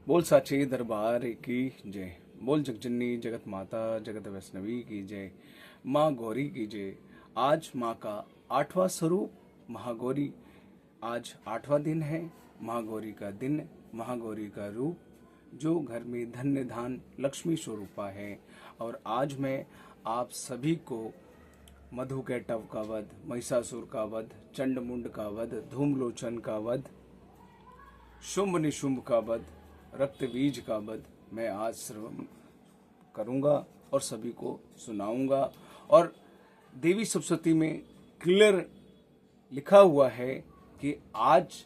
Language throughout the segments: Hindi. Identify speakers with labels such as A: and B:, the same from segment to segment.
A: बोल साचे दरबार की जय। बोल जगजननी जगत माता जगत वैष्णवी की जय। माँ गौरी की जय। आज माँ का 8वां स्वरूप महागौरी। आज 8वां दिन है महागौरी का दिन, महागौरी का रूप जो घर में धन्य धान लक्ष्मी स्वरूपा है। और आज मैं आप सभी को मधुकैटव का वध, महिषासुर का वध, चंडमुंड का वध, धूमलोचन का वध, शुंभ निशुंभ का वध, रक्तबीज का वध मैं आज श्रवण करूंगा और सभी को सुनाऊंगा। और देवी सप्तशती में क्लियर लिखा हुआ है कि आज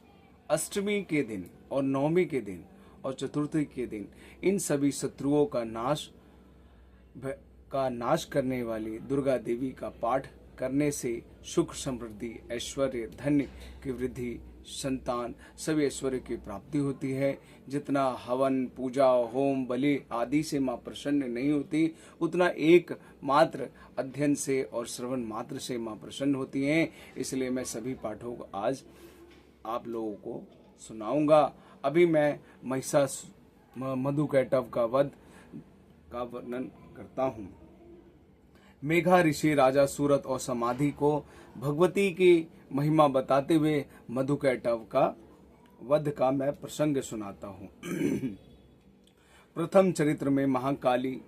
A: अष्टमी के दिन और नवमी के दिन और चतुर्थी के दिन इन सभी शत्रुओं का नाश करने वाली दुर्गा देवी का पाठ करने से सुख समृद्धि ऐश्वर्य धन्य की वृद्धि संतान सभी ऐश्वर्य की प्राप्ति होती है। जितना हवन पूजा होम बलि आदि से माँ प्रसन्न नहीं होती, उतना एक मात्र अध्ययन से और श्रवण मात्र से माँ प्रसन्न होती हैं। इसलिए मैं सभी पाठों को आज आप लोगों को सुनाऊंगा। अभी मैं मधुकैटव का वध का वर्णन करता हूँ। मेघा ऋषि राजा सूरत और समाधि को भगवती की महिमा बताते हुए मधुकैटव का वध का मैं प्रसंग सुनाता हूँ। प्रथम चरित्र में महाकाली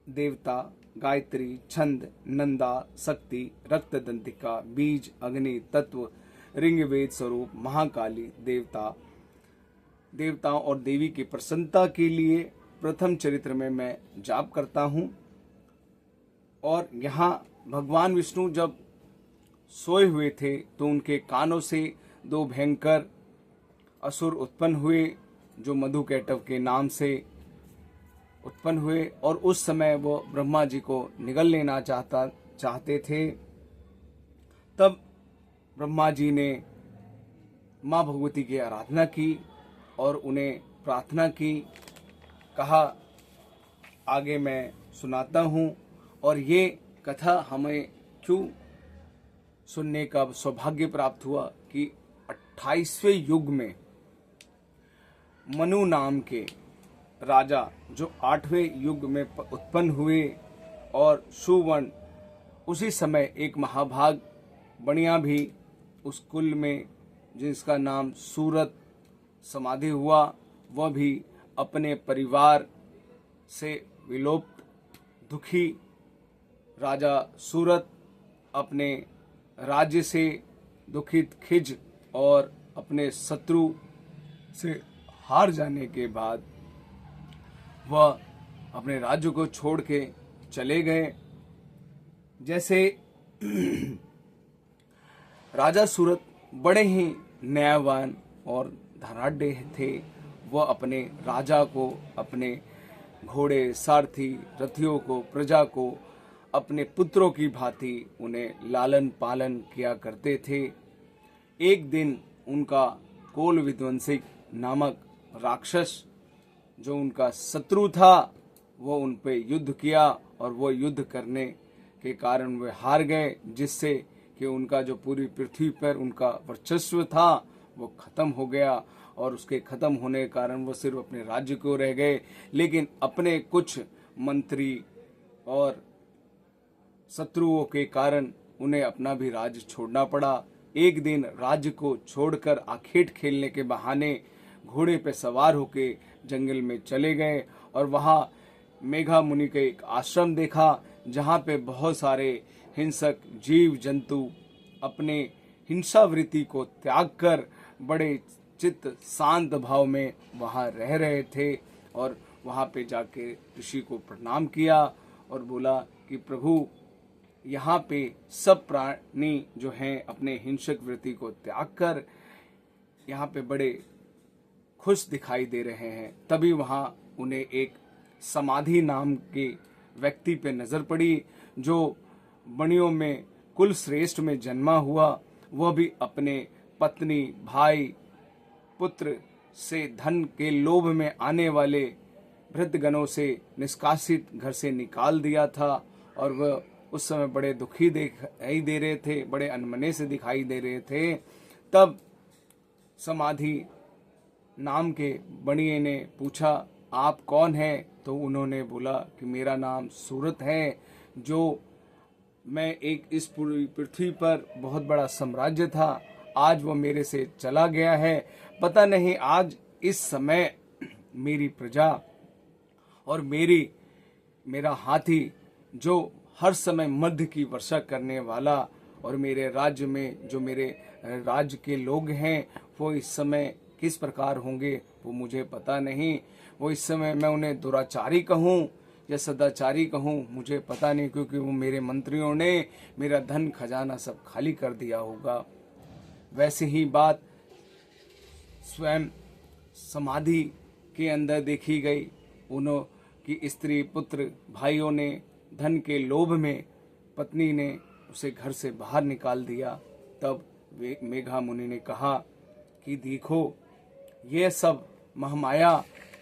A: देवता गायत्री छंद नंदा शक्ति रक्तदंतिका बीज अग्नि तत्व ऋग्वेद स्वरूप महाकाली देवताओं और देवी की प्रसन्नता के लिए प्रथम चरित्र में मैं जाप करता हूँ। और यहाँ भगवान विष्णु जब सोए हुए थे तो उनके कानों से दो भयंकर असुर उत्पन्न हुए जो मधुकैटव के नाम से उत्पन्न हुए। और उस समय वो ब्रह्मा जी को निगल लेना चाहते थे। तब ब्रह्मा जी ने माँ भगवती की आराधना की और उन्हें प्रार्थना की। कहा आगे मैं सुनाता हूँ। और ये कथा हमें क्यों सुनने का सौभाग्य प्राप्त हुआ कि 28वें युग में मनु नाम के राजा जो 8वें युग में उत्पन्न हुए और सुवर्ण उसी समय एक महाभाग बनिया भी उस कुल में जिसका नाम सूरत समाधि हुआ, वह भी अपने परिवार से विलोप्त दुखी राजा सूरत अपने राज्य से दुखित खिज और अपने शत्रु से हार जाने के बाद वह अपने राज्य को छोड़ के चले गए। जैसे राजा सूरत बड़े ही न्यायवान और धनाढ्य थे। वह अपने राजा को, अपने घोड़े सारथी रथियों को, प्रजा को अपने पुत्रों की भांति उन्हें लालन पालन किया करते थे। एक दिन उनका कोल विध्वंसिक नामक राक्षस जो उनका शत्रु था वो उन पे युद्ध किया और वो युद्ध करने के कारण वे हार गए, जिससे कि उनका जो पूरी पृथ्वी पर उनका वर्चस्व था वो खत्म हो गया। और उसके खत्म होने के कारण वो सिर्फ अपने राज्य को रह गए, लेकिन अपने कुछ मंत्री और शत्रुओं के कारण उन्हें अपना भी राज्य छोड़ना पड़ा। एक दिन राज्य को छोड़कर आखेट खेलने के बहाने घोड़े पर सवार होके जंगल में चले गए और वहाँ मेघा मुनि का एक आश्रम देखा जहाँ पे बहुत सारे हिंसक जीव जंतु अपने हिंसावृत्ति को त्याग कर बड़े चित्त शांत भाव में वहाँ रह रहे थे। और वहाँ पे जाके ऋषि को प्रणाम किया और बोला कि प्रभु यहाँ पे सब प्राणी जो हैं अपने हिंसक वृत्ति को त्याग कर यहाँ पे बड़े खुश दिखाई दे रहे हैं। तभी वहाँ उन्हें एक समाधि नाम के व्यक्ति पे नजर पड़ी जो बणियों में कुल श्रेष्ठ में जन्मा हुआ। वह भी अपने पत्नी भाई पुत्र से धन के लोभ में आने वाले भृतगणों से निष्कासित घर से निकाल दिया था। और वह उस समय बड़े दुखी दिखाई दे रहे थे, बड़े अनमने से दिखाई दे रहे थे। तब समाधि नाम के बनिए ने पूछा, आप कौन हैं? तो उन्होंने बोला कि मेरा नाम सूरत है, जो मैं एक इस पूरी पृथ्वी पर बहुत बड़ा साम्राज्य था, आज वो मेरे से चला गया है। पता नहीं आज इस समय मेरी प्रजा और मेरा हाथी, जो हर समय मध्य की वर्षा करने वाला, और मेरे राज्य में जो मेरे राज्य के लोग हैं वो इस समय किस प्रकार होंगे वो मुझे पता नहीं। वो इस समय मैं उन्हें दुराचारी कहूँ या सदाचारी कहूँ मुझे पता नहीं, क्योंकि वो मेरे मंत्रियों ने मेरा धन खजाना सब खाली कर दिया होगा। वैसे ही बात स्वयं समाधि के अंदर देखी गई। उन्हों की स्त्री पुत्र भाइयों ने धन के लोभ में पत्नी ने उसे घर से बाहर निकाल दिया। तब मेघा मुनि ने कहा कि देखो, ये सब महामाया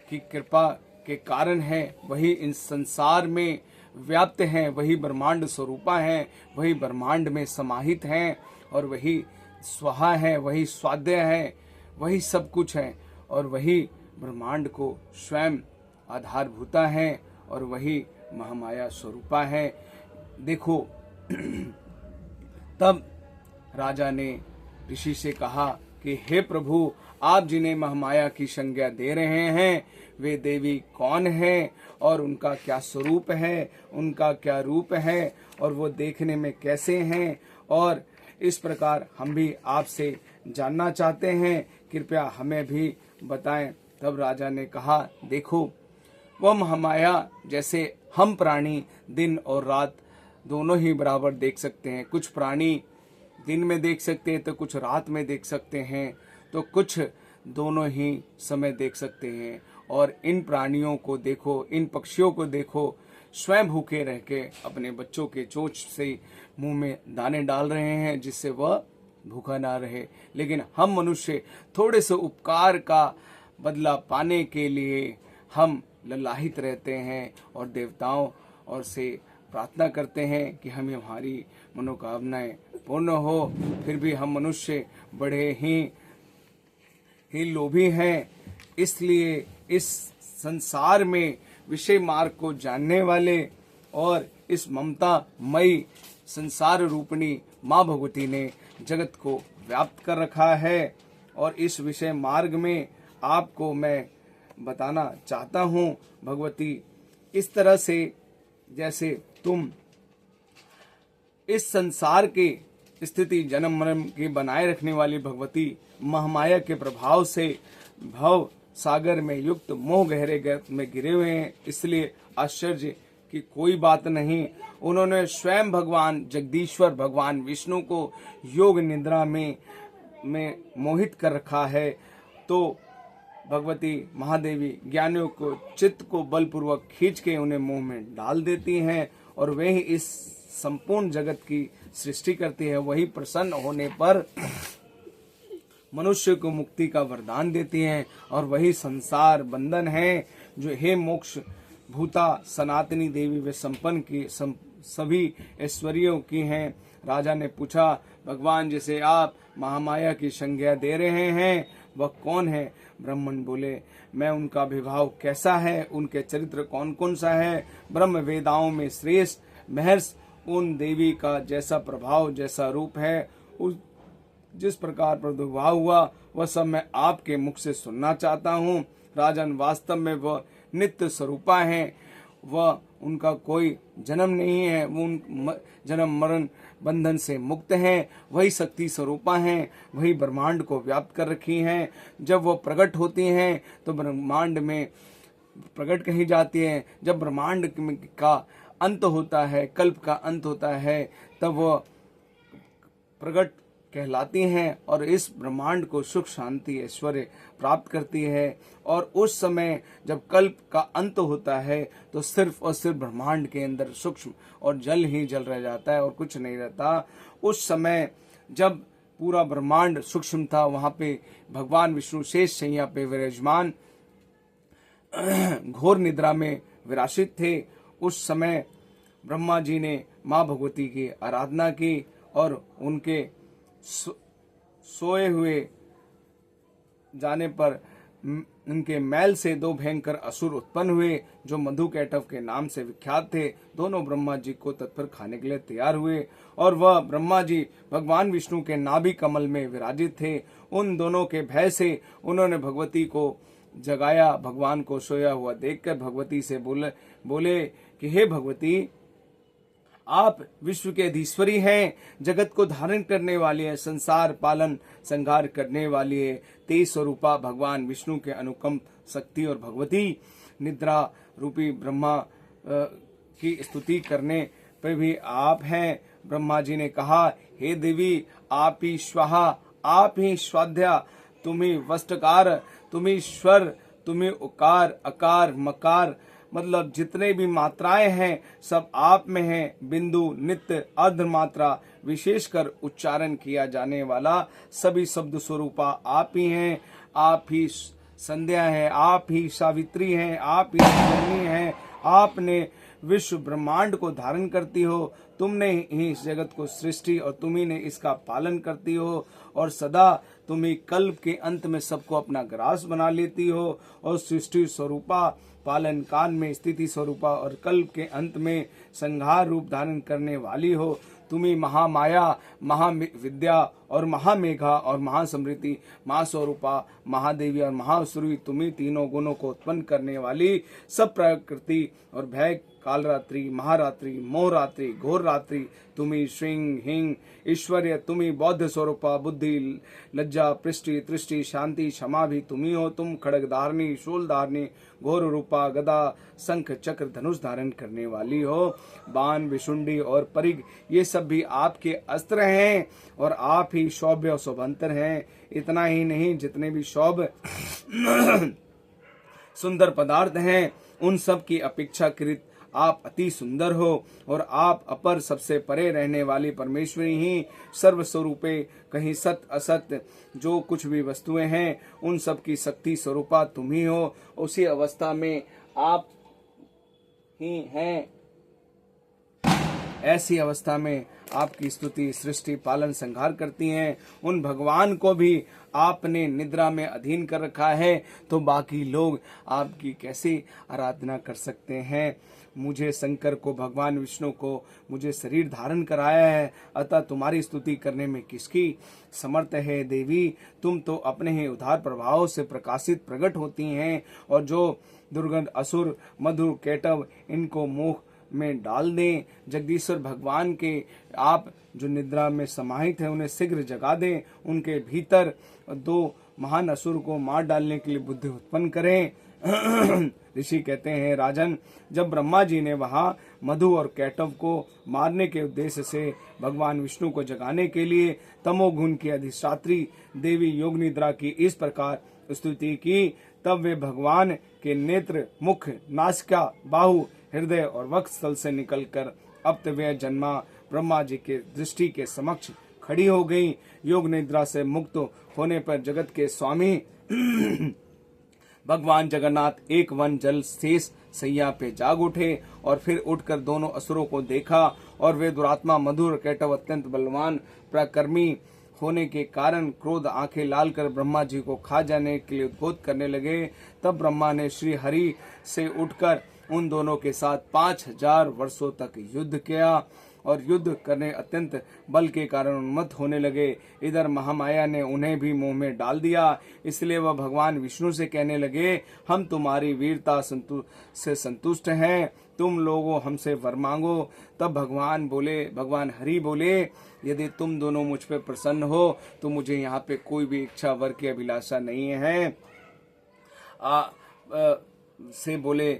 A: की कृपा के कारण है। वही इन संसार में व्याप्त हैं, वही ब्रह्मांड स्वरूपा हैं, वही ब्रह्मांड में समाहित हैं, और वही स्वाहा है, वही स्वाध्य है, वही सब कुछ है, और वही ब्रह्मांड को स्वयं आधारभूता है, और वही महामाया स्वरूपा है। देखो तब राजा ने ऋषि से कहा कि हे प्रभु, आप जिन्हें महामाया की संज्ञा दे रहे हैं वे देवी कौन है, और उनका क्या स्वरूप है, उनका क्या रूप है, और वो देखने में कैसे हैं, और इस प्रकार हम भी आपसे जानना चाहते हैं, कृपया हमें भी बताएं। तब राजा ने कहा, देखो, वह महामाया जैसे हम प्राणी दिन और रात दोनों ही बराबर देख सकते हैं। कुछ प्राणी दिन में देख सकते हैं तो कुछ रात में देख सकते हैं, तो कुछ दोनों ही समय देख सकते हैं। और इन प्राणियों को देखो, इन पक्षियों को देखो, स्वयं भूखे रह के अपने बच्चों के चोंच से मुंह में दाने डाल रहे हैं जिससे वह भूखा ना रहे। लेकिन हम मनुष्य थोड़े से उपकार का बदला पाने के लिए हम ललाहित रहते हैं और देवताओं और से प्रार्थना करते हैं कि हमें हमारी मनोकामनाएं पूर्ण हो। फिर भी हम मनुष्य बड़े ही लोभी हैं। इसलिए इस संसार में विषय मार्ग को जानने वाले और इस ममता मई संसार रूपणी माँ भगवती ने जगत को व्याप्त कर रखा है। और इस विषय मार्ग में आपको मैं बताना चाहता हूँ, भगवती इस तरह से जैसे तुम इस संसार के स्थिति जन्म मरण की बनाए रखने वाली भगवती महामाया के प्रभाव से भव सागर में युक्त मोह गहरे गर्त में गिरे हुए हैं, इसलिए आश्चर्य की कोई बात नहीं। उन्होंने स्वयं भगवान जगदीश्वर भगवान विष्णु को योग निद्रा में मोहित कर रखा है। तो भगवती महादेवी ज्ञानियों को चित्त को बलपूर्वक खींच के उन्हें मुंह में डाल देती हैं, और वे ही इस संपूर्ण जगत की सृष्टि करती है। वही प्रसन्न होने पर मनुष्य को मुक्ति का वरदान देती हैं, और वही संसार बंधन है जो हे मोक्ष भूता सनातनी देवी वे संपन्न की सभी ऐश्वर्यों की हैं। राजा ने पूछा, भगवान जिसे आप महामाया की संज्ञा दे रहे हैं वह कौन है? ब्राह्मण बोले, मैं उनका विभाव कैसा है, उनके चरित्र कौन कौन सा है? ब्रह्म वेदाओं में श्रेष्ठ महर्ष उन देवी का जैसा प्रभाव जैसा रूप है, उस जिस प्रकार प्रादुर्भाव हुआ वह सब मैं आपके मुख से सुनना चाहता हूँ। राजन, वास्तव में वह नित्य स्वरूपा है, वह उनका कोई जन्म नहीं है, वो जन्म मरण बंधन से मुक्त हैं। वही शक्ति स्वरूपा हैं, वही ब्रह्मांड को व्याप्त कर रखी हैं। जब वो प्रकट होती हैं तो ब्रह्मांड में प्रकट कही जाती है। जब ब्रह्मांड का अंत होता है, कल्प का अंत होता है, तब वह प्रकट कहलाती हैं और इस ब्रह्मांड को सुख शांति ऐश्वर्य प्राप्त करती है। और उस समय जब कल्प का अंत होता है तो सिर्फ और सिर्फ ब्रह्मांड के अंदर सूक्ष्म और जल ही जल रह जाता है और कुछ नहीं रहता। उस समय जब पूरा ब्रह्मांड सूक्ष्म था, वहां पे भगवान विष्णु शेष शैया पे विराजमान घोर निद्रा में विराजित थे। उस समय ब्रह्मा जी ने माँ भगवती की आराधना की और उनके सोए हुए जाने पर उनके मैल से दो भयंकर असुर उत्पन्न हुए जो मधुकैटव के नाम से विख्यात थे। दोनों ब्रह्मा जी को तत्पर खाने के लिए तैयार हुए और वह ब्रह्मा जी भगवान विष्णु के नाभि कमल में विराजित थे। उन दोनों के भय से उन्होंने भगवती को जगाया। भगवान को सोया हुआ देखकर भगवती से बोले कि हे भगवती, आप विश्व के अधीश्वरी हैं, जगत को धारण करने वाली है, संसार पालन संहार करने वाली है। तेज स्वरूपा भगवान विष्णु के अनुकंप शक्ति और भगवती निद्रा रूपी ब्रह्मा की स्तुति करने पे भी आप हैं। ब्रह्मा जी ने कहा, हे देवी, आप ही स्वाहा, आप ही स्वाध्या, तुम ही वस्त्रकार, तुम ही स्वर, तुम ही उकार अकार मकार, मतलब जितने भी मात्राएं हैं सब आप में हैं। बिंदु नित्य अर्ध मात्रा विशेषकर उच्चारण किया जाने वाला सभी शब्द स्वरूपा आप ही हैं। आप ही संध्या है, आप ही सावित्री हैं, आप ही जननी हैं। आपने विश्व ब्रह्मांड को धारण करती हो, तुमने ही इस जगत को सृष्टि और तुम्ही ने इसका पालन करती हो और सदा तुम ही कल्प के अंत में सबको अपना ग्रास बना लेती हो और सृष्टि स्वरूपा पालन काल में स्थिति स्वरूपा और कल्प के अंत में संहार रूप धारण करने वाली हो। तुम्ही महामाया, महाविद्या और महामेघा और महासमृति, महास्वरूपा, महादेवी और महासुरी, तुम्ही तीनों गुणों को उत्पन्न करने वाली, सब प्रकृति और भय कालरात्रि, महारात्रि, मोहरात्रि, घोर रात्रि, तुम्ही श्रृंग हिंग ईश्वर्य, तुम्ही बौद्ध स्वरूपा, बुद्धि लज्जा पृष्टि तृष्टि शांति क्षमा भी तुम्ही हो। तुम खड़ग धारणी, शूल धारणी, घोर रूपा, गदा शंख चक्र धनुष धारण करने वाली हो। बाण विशुंडी और परिग ये सब भी आपके अस्त्र हैं और आप ही शौभ्य और शोभंतर हैं। इतना ही नहीं, जितने भी शौभ सुंदर पदार्थ हैं उन सब की अपेक्षाकृत आप अति सुंदर हो और आप अपर सबसे परे रहने वाली परमेश्वरी ही सर्वस्वरूपे, कहीं सत्य असत्य जो कुछ भी वस्तुएं हैं उन सब की शक्ति स्वरूपा तुम ही हो। उसी अवस्था में आप ही हैं। ऐसी अवस्था में आपकी स्तुति सृष्टि पालन संहार करती हैं। उन भगवान को भी आपने निद्रा में अधीन कर रखा है, तो बाकी लोग आपकी कैसे आराधना कर सकते हैं। मुझे शंकर को, भगवान विष्णु को मुझे शरीर धारण कराया है, अतः तुम्हारी स्तुति करने में किसकी समर्थ है। देवी, तुम तो अपने ही उदार प्रभाव से प्रकाशित प्रकट होती हैं और जो दुर्गंध असुर मधु कैटव इनको मुख में डाल दें। जगदीश्वर भगवान के आप जो निद्रा में समाहित हैं उन्हें शीघ्र जगा दें। उनके भीतर दो महान असुर को मार डालने के लिए बुद्धि उत्पन्न करें। ऋषि कहते हैं, राजन, जब ब्रह्मा जी ने वहां मधु और कैटव को मारने के उद्देश्य से भगवान विष्णु को जगाने के लिए तमोगुण की अधिष्ठात्री देवी योग निद्रा की इस प्रकार स्तुति की, तब वे भगवान के नेत्र, मुख, नासिका, बाहु, हृदय और वक्षस्थल से निकलकर अपव्यय जन्मा ब्रह्मा जी के दृष्टि के समक्ष खड़ी हो गई। योग निद्रा से मुक्त होने पर जगत के स्वामी भगवान जगन्नाथ एक वन जल शेष सैया पे जाग उठे और फिर उठकर दोनों असुरों को देखा और वे दुरात्मा मधु और कैटव अत्यंत बलवान पराक्रमी होने के कारण क्रोध आंखें लाल कर ब्रह्मा जी को खा जाने के लिए उद्बोध करने लगे। तब ब्रह्मा ने श्री हरि से उठकर उन दोनों के साथ 5000 वर्षों तक युद्ध किया और युद्ध करने अत्यंत बल के कारण उन्मत्त होने लगे। इधर महामाया ने उन्हें भी मुंह में डाल दिया, इसलिए वह भगवान विष्णु से कहने लगे, हम तुम्हारी वीरता से संतुष्ट हैं, तुम लोगों हमसे वर मांगो। तब भगवान हरि बोले, यदि तुम दोनों मुझ पे प्रसन्न हो तो मुझे यहाँ पे कोई भी इच्छा वर की अभिलाषा नहीं है। से बोले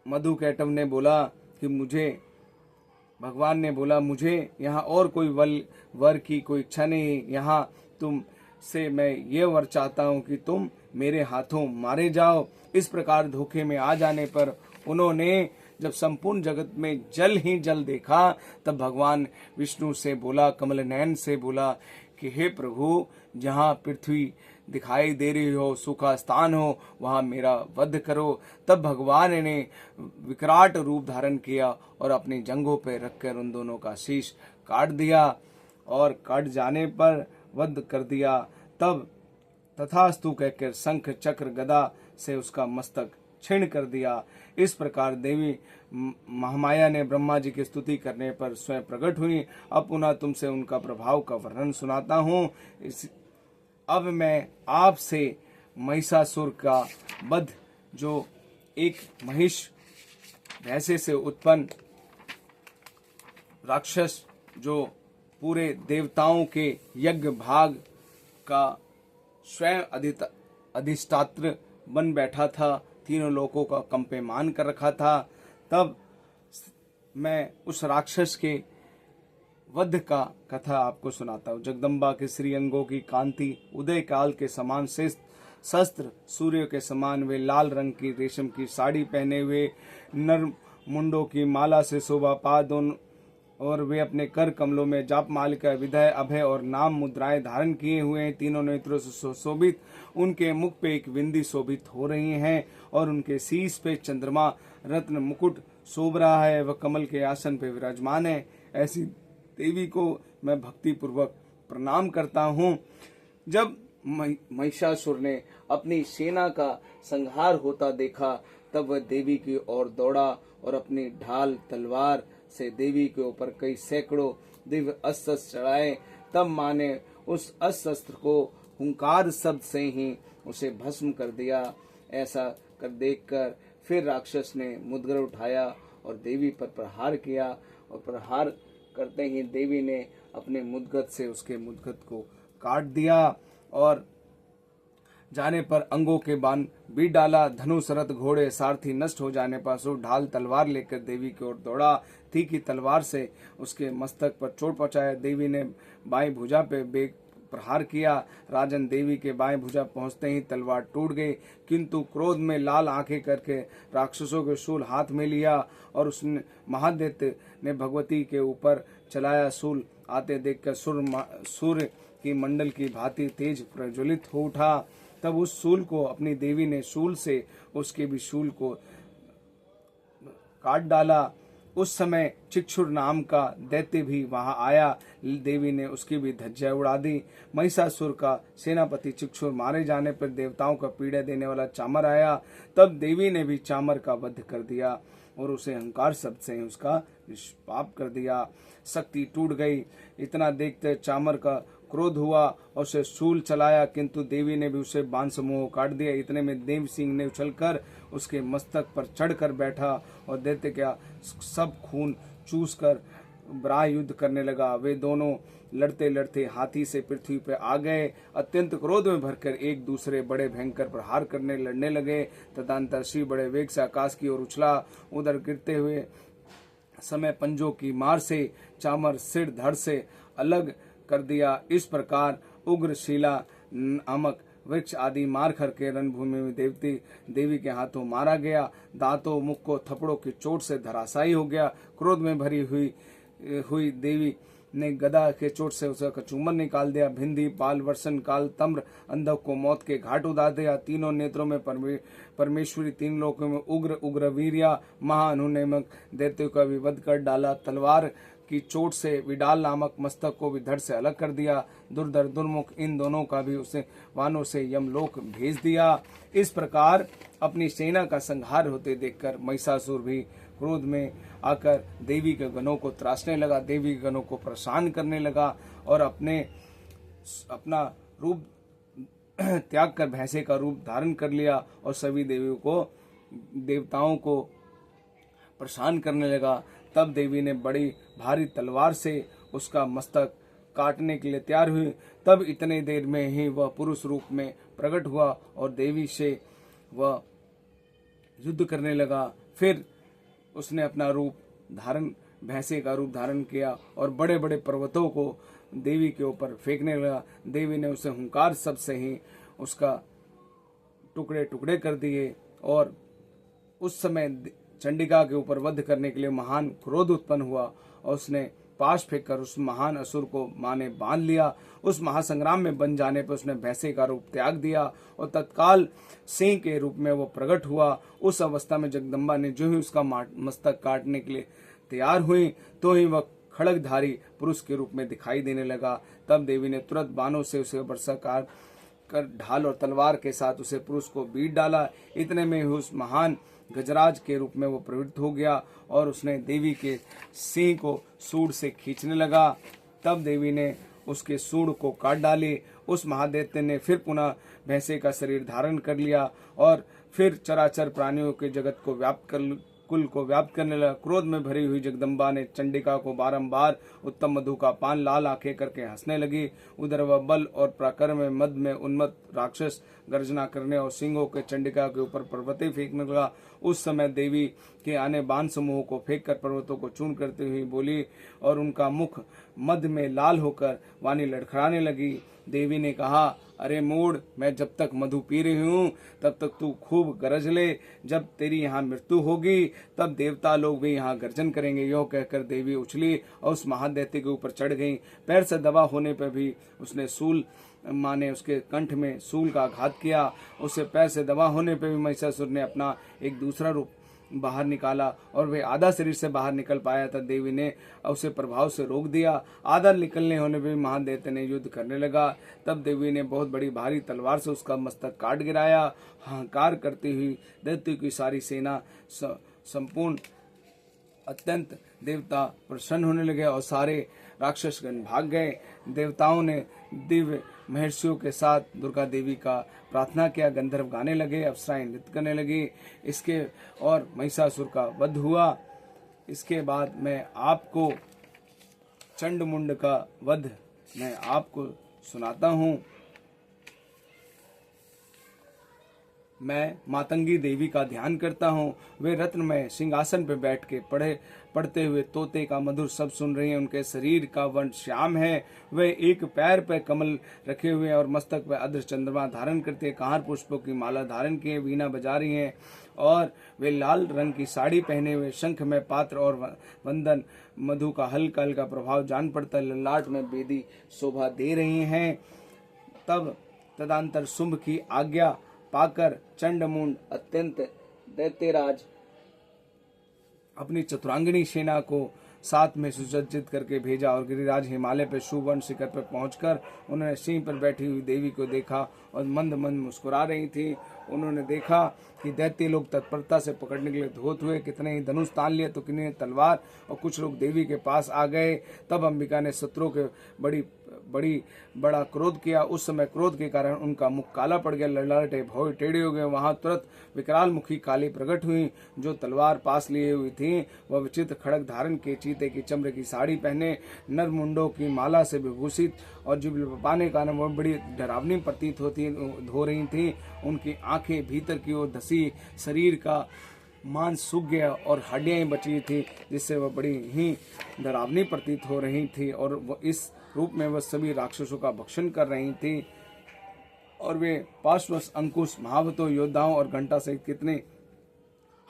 A: मधु कैटव ने बोला कि भगवान ने बोला, मुझे यहाँ और कोई वर की कोई इच्छा नहीं। यहाँ तुम से मैं ये वर चाहता हूँ कि तुम मेरे हाथों मारे जाओ। इस प्रकार धोखे में आ जाने पर उन्होंने जब संपूर्ण जगत में जल ही जल देखा, तब भगवान विष्णु से बोला, कमल नयन से बोला कि हे प्रभु, जहाँ पृथ्वी दिखाई दे रही हो, सूखा स्थान हो, वहां मेरा वध करो। तब भगवान ने विकराट रूप धारण किया और अपनी जंघों पर रखकर उन दोनों का शीश काट दिया और काट जाने पर वध कर दिया। तब तथास्तु कहकर शंख चक्र गदा से उसका मस्तक छीण कर दिया। इस प्रकार देवी महामाया ने ब्रह्मा जी की स्तुति करने पर स्वयं प्रकट हुई। अब पुनः तुमसे उनका प्रभाव का वर्णन सुनाता हूँ। अब मैं आपसे महिषासुर का वध, जो एक महिष भैंसे से उत्पन्न राक्षस, जो पूरे देवताओं के यज्ञ भाग का स्वयं अधिष्ठात्र बन बैठा था, तीनों लोकों का कंपेमान कर रखा था, तब मैं उस राक्षस के वध का कथा आपको सुनाता हूँ। जगदम्बा के श्री अंगों की कांति उदय काल के समान शस्त्र सूर्य के समान, वे लाल रंग की रेशम की साड़ी पहने हुए, नर मुंडों की माला से शोभा पा दोनों, और वे अपने कर कमलों में जाप मालिका विदय अभय और नाम मुद्राएं धारण किए हुए हैं। तीनों नेत्रों से सुशोभित उनके मुख पे एक बिंदी शोभित हो रही हैं और उनके शीश पे चंद्रमा रत्न मुकुट शोभ रहा है। वह कमल के आसन पे विराजमान है। ऐसी देवी को मैं भक्ति पूर्वक प्रणाम करता हूँ। जब महिषासुर ने अपनी सेना का संहार होता देखा, तब वह देवी की ओर दौड़ा और अपनी ढाल तलवार से देवी के ऊपर कई सैकड़ों दिव्य अस्त्र चढ़ाए। तब माँ ने उस अस्त्र को हुंकार शब्द से ही उसे भस्म कर दिया। ऐसा कर देखकर फिर राक्षस ने मुद्गर उठाया और देवी पर प्रहार किया, और प्रहार करते ही देवी ने अपने मुद्गत से उसके मुद्गत को काट दिया और जाने पर अंगों के बाण बीट डाला। धनुष रथ घोड़े सारथी नष्ट हो जाने पर असुर ढाल तलवार लेकर देवी की ओर दौड़ा। तीखी तलवार से उसके मस्तक पर चोट पहुंचाया। देवी ने बाएं भुजा पे बेग प्रहार किया। राजन देवी के बाएं भुजा पहुंचते ही तलवार टूट गई, किंतु क्रोध में लाल आंखें करके राक्षसों के शूल हाथ में लिया और उसने महादैत्य ने भगवती के ऊपर चलाया। शूल आते देखकर सूर्य की मंडल की भांति तेज प्रज्वलित हो उठा। तब उस शूल को अपनी देवी ने शूल से उसके भी शूल को काट डाला। उस समय चिक्षुर नाम का दैत्य भी वहां आया। देवी ने उसकी भी धज्जियां उड़ा दी। महिषासुर का सेनापति चिक्षुर मारे जाने पर देवताओं का पीड़ा देने वाला चामर आया। तब देवी ने भी चामर का वध कर दिया और उसे अहंकार शब्द से उसका निष्पाप कर दिया। शक्ति टूट गई। इतना देखते चामर का क्रोध हुआ और उसे शूल चलाया, किंतु देवी ने भी उसे बाण समूह काट दिया। इतने में देव सिंह ने उछलकर उसके मस्तक पर चढ़कर बैठा और दैत्य का सब खून चूस कर बड़ा युद्ध करने लगा। वे दोनों लड़ते लड़ते हाथी से पृथ्वी पर आ गए। अत्यंत क्रोध में भरकर एक दूसरे बड़े भयंकर प्रहार करने लड़ने लगे। तदंतर श्री बड़े वेग से आकाश की ओर उछला। उधर गिरते हुए समय पंजों की मार से चामर सिर धड़ से अलग कर दिया। इस प्रकार उग्रशिला नामक वृक्ष आदि मार करके रणभूमि में देवी के हाथों मारा गया। दांतों मुख को थपड़ों की चोट से धराशायी हो गया। क्रोध में भरी हुई देवी ने गदा के चोट से उसका कचूमर निकाल दिया। भिंदी पाल वर्षण काल तम्र अंधक को मौत के घाट उतार दिया। तीनों नेत्रों में परमेश्वरी, तीन लोकों में उग्र उग्र वीर्या महाअनुनेमक दैत्यों का भी वध कर डाला। तलवार की चोट से विडाल नामक मस्तक को भी धड़ से अलग कर दिया। दुर्धर दुर्मुख इन दोनों का भी उसे वानों से यमलोक भेज दिया। इस प्रकार अपनी सेना का संहार होते देखकर महिषासुर भी क्रोध में आकर देवी के गणों को त्रासने लगा। देवी के गणों को परेशान करने लगा और अपना रूप त्याग कर भैंसे का रूप धारण कर लिया और सभी देवताओं को परेशान करने लगा। तब देवी ने बड़ी भारी तलवार से उसका मस्तक काटने के लिए तैयार हुई। तब इतने देर में ही वह पुरुष रूप में प्रकट हुआ और देवी से वह युद्ध करने लगा। फिर उसने अपना रूप धारण भैंसे का रूप धारण किया और बड़े बड़े पर्वतों को देवी के ऊपर फेंकने लगा। देवी ने उसे हुंकार शब्द से ही उसका टुकड़े टुकड़े कर दिए और उस समय चंडिका के ऊपर वध करने के लिए महान क्रोध उत्पन्न हुआ और उसने पाश फेंककर उस महान असुर को मां ने बांध लिया। उस महासंग्राम में बन जाने पर उसने भैंसे का रूप त्याग दिया और तत्काल सिंह के रूप में वो प्रकट हुआ। उस अवस्था में जगदम्बा ने जो ही उसका मस्तक काटने के लिए तैयार हुई, तो ही वह खड़गधारी पुरुष के रूप में दिखाई देने लगा। तब देवी ने तुरंत बाणों से उसे वर्षाकार कर ढाल और तलवार के साथ उसे पुरुष को बीट डाला। इतने में ही उस महान गजराज के रूप में वो प्रवृत्त हो गया और उसने देवी के सिंह को सूंड से खींचने लगा। तब देवी ने उसके सूंड को काट डाली। उस महादैत्य ने फिर पुनः भैंसे का शरीर धारण कर लिया और फिर चराचर प्राणियों के जगत को कुल को व्याप्त करने लगा। क्रोध में भरी हुई जगदम्बा ने चंडिका को बारंबार उत्तम मधु का पान लाल आंखें करके हंसने लगी। उधर वह बल और पराक्रम में मद में उन्मत्त राक्षस गर्जना करने और सिंहों के चंडिका के ऊपर पर्वतें फेंकने लगा। उस समय देवी के आने बाण समूह को फेंक कर पर्वतों को चूर्ण करती हुई बोली और उनका मुख मद में लाल होकर वाणी लड़खड़ाने लगी। देवी ने कहा, अरे मूढ़, मैं जब तक मधु पी रही हूँ तब तक तू खूब गरज ले। जब तेरी यहाँ मृत्यु होगी तब देवता लोग भी यहाँ गर्जन करेंगे। यो कहकर देवी उछली और उस महादैत्य के ऊपर चढ़ गई। पैर से दबा होने पर भी उसने सूल माने उसके कंठ में सूल का आघात किया। उससे पैर से दबा होने पर भी महिषासुर ने अपना एक दूसरा रूप बाहर निकाला और वे आधा शरीर से बाहर निकल पाया था। देवी ने उसे प्रभाव से रोक दिया। आधा निकलने होने पर महादैत्य ने युद्ध करने लगा। तब देवी ने बहुत बड़ी भारी तलवार से उसका मस्तक काट गिराया। हाहाकार करती हुई दैत्य की सारी सेना संपूर्ण अत्यंत देवता प्रसन्न होने लगे और सारे राक्षसगण भाग गए। देवताओं ने दिव्य महर्षियों के साथ दुर्गा देवी का प्रार्थना किया। गंधर्व गाने लगे, अप्सराएं नृत्य करने लगी। इसके और महिषासुर का वध हुआ। इसके बाद मैं आपको चंडमुंड का वध मैं आपको सुनाता हूँ। मैं मातंगी देवी का ध्यान करता हूँ। वे रत्नमय सिंहासन पर बैठ के पढ़ते हुए तोते का मधुर शब्द सुन रही हैं। उनके शरीर का वर्ण श्याम है। वे एक पैर पर कमल रखे हुए हैं और मस्तक पर अद्र चंद्रमा धारण करते हैं। कहार पुष्पों की माला धारण किए वीणा बजा रही हैं और वे लाल रंग की साड़ी पहने हुए शंख में पात्र और वंदन मधु का हल्का हल्का प्रभाव जान पड़ता है। ललाट में बेदी शोभा दे रही हैं। तब तदंतर शुंभ की आज्ञा पाकर चंडमुंड अत्यंत दैत्यराज अपनी चतुरांगिनी सेना को साथ में सुसज्जित करके भेजा और गिरिराज हिमालय पर शुभवन शिखर पर पहुंचकर उन्होंने सिंह पर बैठी हुई देवी को देखा और मंद मंद मुस्कुरा रही थी। उन्होंने देखा कि दैत्य लोग तत्परता से पकड़ने के लिए धोत हुए, कितने ही धनुष तान लिए तो किन्हीं तलवार, और कुछ लोग देवी के पास आ गए। तब अंबिका ने शत्रुओं के बड़ा क्रोध किया। उस समय क्रोध के कारण उनका मुख काला पड़ गया, ललाटे भौं टेढ़े हो गए। वहां तुरंत विकराल मुखी काली प्रकट हुई, जो तलवार पास लिए हुई थी। वह विचित्र खड़ग धारण के चीते की चमड़े की साड़ी पहने, नर मुंडों की माला से विभूषित और जिभ पाने का वह बड़ी डरावनी प्रतीत हो रही थी। उनकी आंखें भीतर की ओर धसी, शरीर का मांस सूख गया और हड्डियां बची थी, जिससे वह बड़ी ही डरावनी प्रतीत हो रही थी। और वह इस रूप में वह सभी राक्षसों का भक्षण कर रही थी। और वे पार्श्वस, अंकुश, महावतों, योद्धाओं और घंटा सहित कितने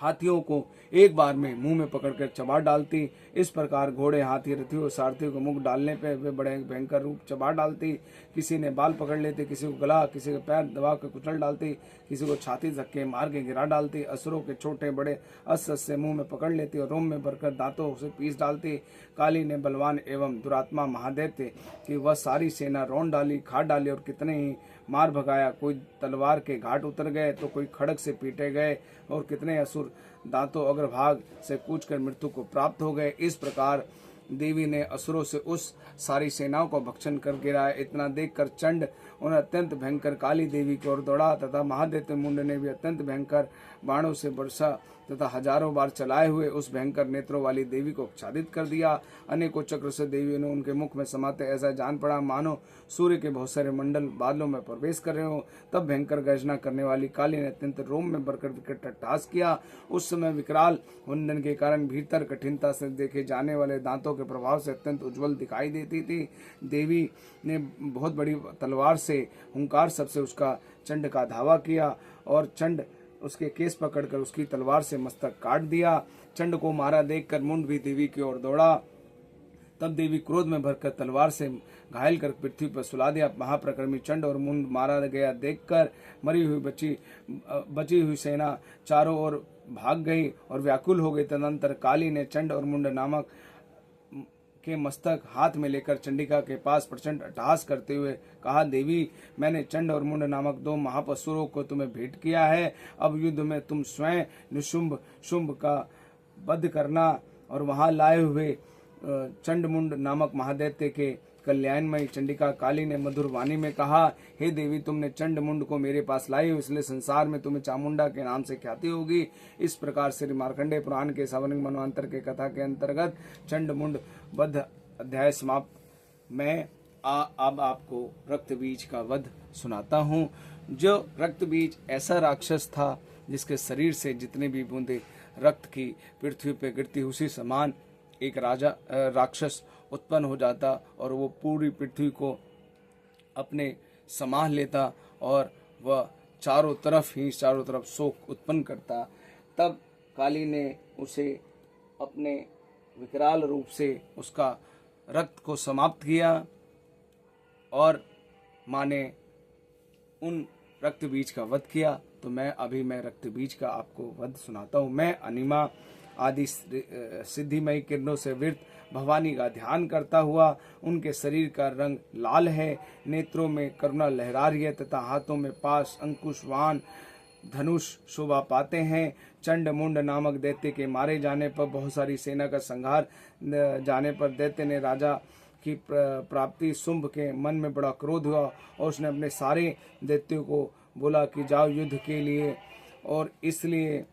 A: हाथियों को एक बार में मुंह में पकड़कर चबा डालती। इस प्रकार घोड़े, हाथी, रथियों, सारथियों को मुख डालने पे वे बड़े भयंकर रूप चबा डालती। किसी ने बाल पकड़ लेते, किसी को गला, किसी को पैर दबा कर कुचल डालती, किसी को छाती धक्के मार के गिरा डालती। असुरों के छोटे बड़े अस्त्र से मुंह में पकड़ लेती और रोम में भरकर दांतों से पीस डालती। काली ने बलवान एवं दुरात्मा महादैत्य की वह सारी सेना रौंद डाली, खा डाली और कितने ही मार भगाया। कोई तलवार के घाट उतर गए तो कोई खड़ग से पीटे गए और कितने असुर दांतों अग्रभाग से कूचकर मृत्यु को प्राप्त हो गए। इस प्रकार देवी ने असुरों से उस सारी सेनाओं को भक्षण कर गिराया। इतना देखकर चंड उन्हें अत्यंत भयंकर काली देवी की ओर दौड़ा तथा महादैत्य मुंड ने भी अत्यंत भयंकर बाणों से वर्षा तथा हजारों बार चलाए हुए उस भयंकर नेत्रों वाली देवी को आच्छादित कर दिया। अनेकों चक्र से देवी ने उनके मुख में समाते ऐसा जान पड़ा मानो सूर्य के बहुत सारे मंडल बादलों में प्रवेश कर रहे हो। तब भयंकर गर्जना करने वाली काली ने अत्यंत रोम में भरकर विकट अट्टहास किया। उस समय विकराल वंदन के कारण भीतर कठिनता से देखे जाने वाले दांतों के प्रभाव से अत्यंत उज्ज्वल दिखाई देती थी। देवी ने बहुत बड़ी तलवार से हुंकार सबसे उसका चंड का धावा किया और चंड उसके केस पकड़कर उसकी तलवार से मस्तक काट दिया। चंड को मारा देखकर मुंड भी देवी की ओर दौड़ा। तब देवी क्रोध में भरकर तलवार से घायल कर पृथ्वी पर सुला दिया। महाप्रक्रमी चंड और मुंड मारा गया देखकर मरी हुई बची हुई सेना चारों ओर भाग गई और व्याकुल हो गई। तदनंतर काली ने चंड और मुंड नामक के मस्तक हाथ में लेकर चंडिका के पास प्रचंड अट्टहास करते हुए कहा, देवी, मैंने चंड और मुंड नामक 2 महापसुरों को तुम्हें भेंट किया है। अब युद्ध में तुम स्वयं निशुंभ शुंभ का वध करना और वहां लाए हुए चंडमुंड नामक महादैत्य के कल्याणमयी चंडिका काली ने मधुर वाणी में कहा, हे देवी, तुमने चंडमुंड को मेरे पास लाई हो, इसलिए संसार में तुम्हें चामुंडा के नाम से ख्याति होगी। इस प्रकार श्री मार्कंडेय पुराण के सावर्णिक मनवांतर के कथा के अंतर्गत चंडमुंड वध अध्याय समाप्त। मैं अब आपको रक्त बीज का वध सुनाता हूँ। जो रक्त बीज ऐसा राक्षस था जिसके शरीर से जितने भी बूंदे रक्त की पृथ्वी पे गिरती, उसी समान एक राक्षस उत्पन्न हो जाता और वो पूरी पृथ्वी को अपने समा लेता और वह चारों तरफ शोक उत्पन्न करता। तब काली ने उसे अपने विकराल रूप से उसका रक्त को समाप्त किया और माँ ने उन रक्त बीज का वध किया। तो मैं रक्त बीज का आपको वध सुनाता हूँ। मैं अनिमा आदि सिद्धिमयी किरणों से वृत भवानी का ध्यान करता हुआ, उनके शरीर का रंग लाल है, नेत्रों में करुणा लहरा रही है तथा हाथों में पास अंकुशवान धनुष शोभा पाते हैं। चंडमुंड नामक दैत्य के मारे जाने पर बहुत सारी सेना का संहार जाने पर दैत्य ने राजा की प्राप्ति शुंभ के मन में बड़ा क्रोध हुआ और उसने अपने सारे दैत्यों को बोला कि जाओ युद्ध के लिए। और इसलिए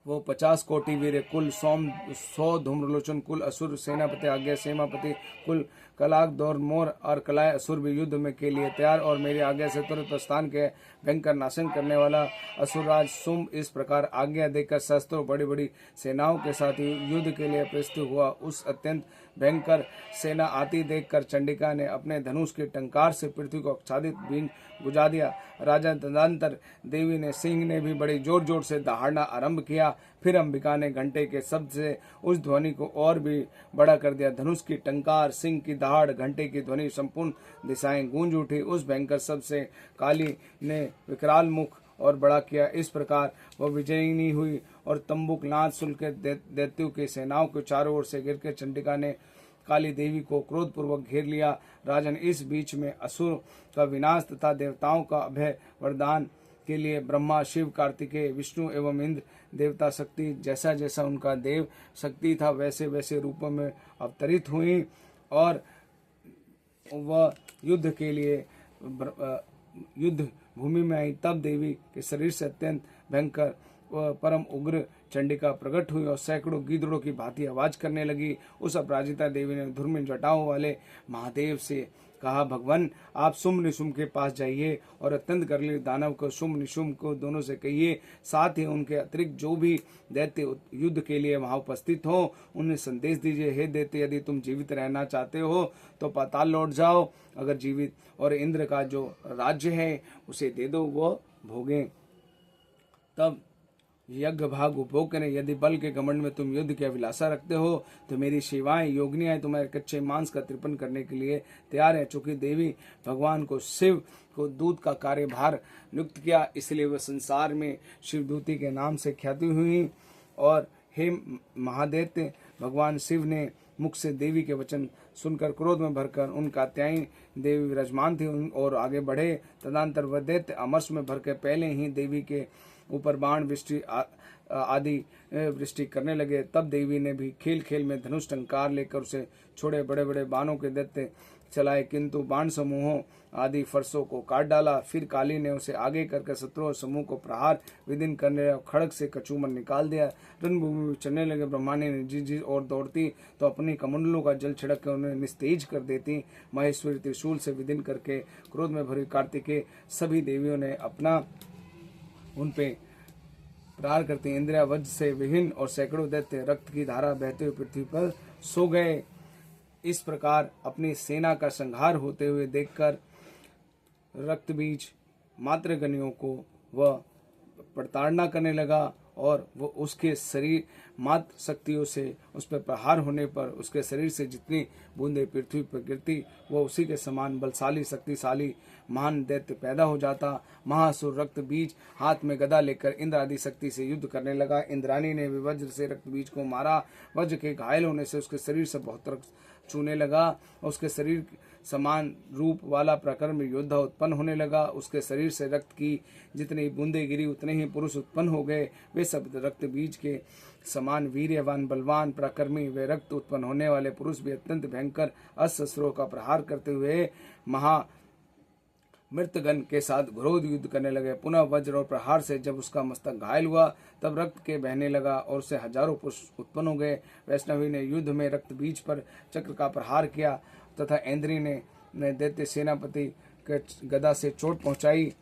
A: वो 50 कोटि वीर कुल 100 धूम्रलोचन कुल असुर सेनापति आज्ञा सेनापति कुल कलाक दौर मोर और कलाय असुर भी युद्ध में के लिए तैयार और मेरी आज्ञा से तुरंत प्रस्थान के भयंकर नाशन करने वाला असुरराज शुंभ इस प्रकार आज्ञा देकर शस्त्रों बड़ी बड़ी सेनाओं के साथ युद्ध के लिए प्रस्तुत हुआ। उस अत्यंत भयंकर सेना आती देखकर चंडिका ने अपने धनुष के टंकार से पृथ्वी को आच्छादित बीन बुझा दिया। राजा तदंतर देवी ने सिंह ने भी बड़े जोर जोर से दहाड़ना आरंभ किया। फिर अंबिका ने घंटे के शब्द से उस ध्वनि को और भी बड़ा कर दिया। धनुष की टंकार, सिंह की दहाड़, घंटे की ध्वनि संपूर्ण दिशाएं गूंज उठी। उस भयंकर शब्द से काली ने विकराल मुख और बड़ा किया। इस प्रकार वह विजयिनी हुई और तंबुक लांच शुल्क दैत्यों की सेनाओं के चारों ओर से गिरकर चंडिका ने काली देवी को क्रोधपूर्वक घेर लिया। राजन, इस बीच में असुर का विनाश तथा देवताओं का अभय वरदान के लिए ब्रह्मा, शिव, कार्तिकेय, विष्णु एवं इंद्र देवता शक्ति जैसा जैसा उनका देव शक्ति था वैसे वैसे रूपों में अवतरित हुई और वह युद्ध के लिए युद्ध भूमि में आई। तब देवी के शरीर से अत्यंत भयंकर परम उग्र चंडिका प्रकट हुई और सैकड़ों गीदड़ों की भांति आवाज करने लगी। उस अपराजिता देवी ने धूर्मिल जटाओं वाले महादेव से कहा, भगवान, आप शुंभ निशुंभ के पास जाइए और अत्यंत गर्लिल दानव को शुंभ निशुंभ को दोनों से कहिए, साथ ही उनके अतिरिक्त जो भी दैत्य युद्ध के लिए वहां उपस्थित हो उन्हें संदेश दीजिए, हे दैत्य, यदि तुम जीवित रहना चाहते हो तो पाताल लौट जाओ, अगर जीवित और इंद्र का जो राज्य है उसे दे दो, वो भोगे। तब यज्ञ भाग उपभोग करें। यदि बल के घमंड में तुम युद्ध की अभिलाषा रखते हो तो मेरी सेवाएं योगिनियां तुम्हारे कच्चे मांस का तर्पण करने के लिए तैयार है। चूंकि देवी भगवान को शिव को दूत का कार्यभार नियुक्त किया, इसलिए वह संसार में शिवदूती के नाम से ख्याति हुई। और हे महादैत्य, भगवान शिव ने मुख से देवी के वचन सुनकर क्रोध में भरकर उनका त्याई देवी विराजमान थी और आगे बढ़े। तदनंतर वह दैत्य अमरस में भरकर पहले ही देवी के ऊपर बाण वृष्टि आदि वृष्टि करने लगे। तब देवी ने भी खेल खेल में धनुष टंकार लेकर उसे छोड़े। बड़े बड़े बाणों के दैत्य चलाए, किंतु बाण समूहों आदि फरसों को काट डाला। फिर काली ने उसे आगे करके शत्रुओं समूह को प्रहार विदिन करने और खड़ग से कचूमर निकाल दिया। रणभूमि में चलने लगे। ब्रह्माणी ने जिस और दौड़ती तो अपनी कमंडलों का जल छिड़क कर उन्हें निस्तेज कर देती। महेश्वरी त्रिशूल से विदिन करके क्रोध में भरी कार्तिकेय सभी देवियों ने अपना उन पे प्रहार करते इंद्रिया वज्र से विभिन्न और सैकड़ों दैत्य रक्त की धारा बहते हुए पृथ्वी पर सो गए। इस प्रकार अपनी सेना का संहार होते हुए देखकर रक्तबीज मातृगणियों को वह प्रताड़ना करने लगा और वो उसके शरीर मात्र शक्तियों से उस पर प्रहार होने पर उसके शरीर से जितनी बूंदें पृथ्वी पर गिरती वो उसी के समान बलशाली शक्तिशाली महान दैत्य पैदा हो जाता। महासुर रक्त बीज हाथ में गदा लेकर इंद्र आदि शक्ति से युद्ध करने लगा। इंद्राणी ने भी वज्र से रक्त बीज को मारा। वज्र के घायल होने से उसके शरीर से बहुत रक्त छूने लगा। उसके शरीर समान रूप वाला प्रकर में योद्धा उत्पन्न होने लगा। उसके शरीर से रक्त की जितनी बूंदें गिरी उतने ही पुरुष उत्पन्न हो गए। वे सब रक्त बीज के समान वीर्यवान बलवान पराक्रमी वे रक्त उत्पन्न होने वाले पुरुष भी अत्यंत भयंकर अस्त्रों का प्रहार करते हुए महा मृतगण के साथ घोर युद्ध करने लगे। पुनः वज्र और प्रहार से जब उसका मस्तक घायल हुआ तब रक्त के बहने लगा और उससे हजारों पुरुष उत्पन्न हो गए। वैष्णवी ने युद्ध में रक्त बीज पर चक्र का प्रहार किया तथा इंद्री ने दैत्य सेनापति के गदा से चोट पहुंचाई।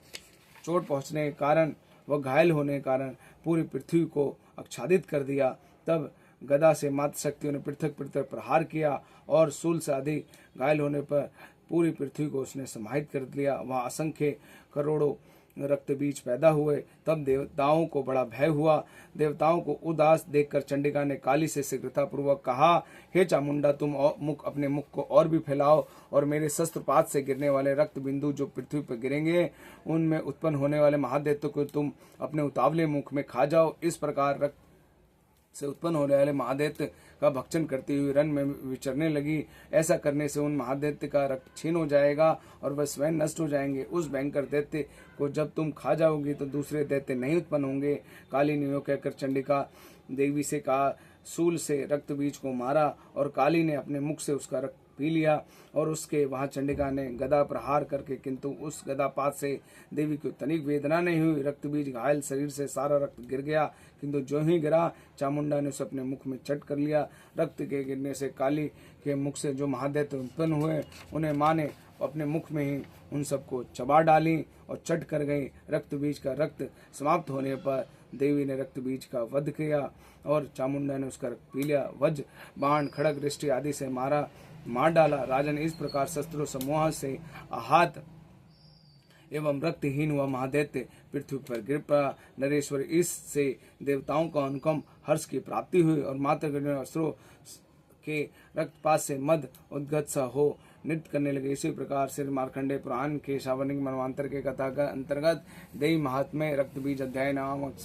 A: चोट पहुंचने के कारण वह घायल होने के कारण पूरी पृथ्वी को आच्छादित कर दिया। तब गदा से मात्र शक्तियों ने पृथक पृथक प्रहार किया और शूल से अधिक घायल होने पर पूरी पृथ्वी को उसने समाहित कर लिया। वहाँ असंख्य करोड़ों रक्त बीज पैदा हुए। तब देवताओं को बड़ा भय हुआ। देवताओं को उदास देखकर चंडिका ने काली से शीघ्रतापूर्वक कहा, हे चामुंडा, तुम अपने मुख को और भी फैलाओ और मेरे शस्त्रपात से गिरने वाले रक्त बिंदु जो पृथ्वी पर गिरेंगे उनमें उत्पन्न होने वाले महादैत्य को तुम अपने उतावले मुख में खा जाओ। इस प्रकार रक्त से उत्पन्न होने वाले महादैत्य का भक्षण करती हुई रन में विचरने लगी। ऐसा करने से उन महादैत्य का रक्त छीन हो जाएगा और वह स्वयं नष्ट हो जाएंगे। उस भयंकर दैत्य को जब तुम खा जाओगी तो दूसरे दैत्य नहीं उत्पन्न होंगे। काली ने यो कहकर चंडिका देवी से कहा, शूल से रक्त बीज को मारा और काली ने अपने मुख से उसका रक्त पी लिया और उसके वहां चंडिका ने गदा प्रहार करके, किंतु उस गदापात से देवी को तनिक वेदना नहीं हुई। रक्त बीज घायल शरीर से सारा रक्त गिर गया, किंतु जो ही गिरा चामुंडा ने उसे अपने मुख में चट कर लिया। रक्त के गिरने से काली के मुख से जो महादैत्य उत्पन्न हुए उन्हें माँ ने अपने मुख में ही उन सबको चबा डाली और चट कर गई। रक्त बीज का रक्त समाप्त होने पर देवी ने रक्त बीज का वध किया और चामुंडा ने उसका रक्त पी लिया। वज्र बाण खड़ग दृष्टि आदि से मार डाला। राजन इस प्रकार शस्त्रों समूह से आहत एवं रक्तहीन हुआ महादैत्य पृथ्वी पर गिर पड़ा। नरेश्वर इससे देवताओं का अनुकंप हर्ष की प्राप्ति हुई और मातृगण अस्त्रों के रक्तपात से मद उद्गत सा हो नृत्य करने लगे। इसी प्रकार श्री मार्कंडेय पुराण के शावनिक मनवांतर के कथा का अंतर्गत देवी महात्म्य रक्त बीज अध्याय नामक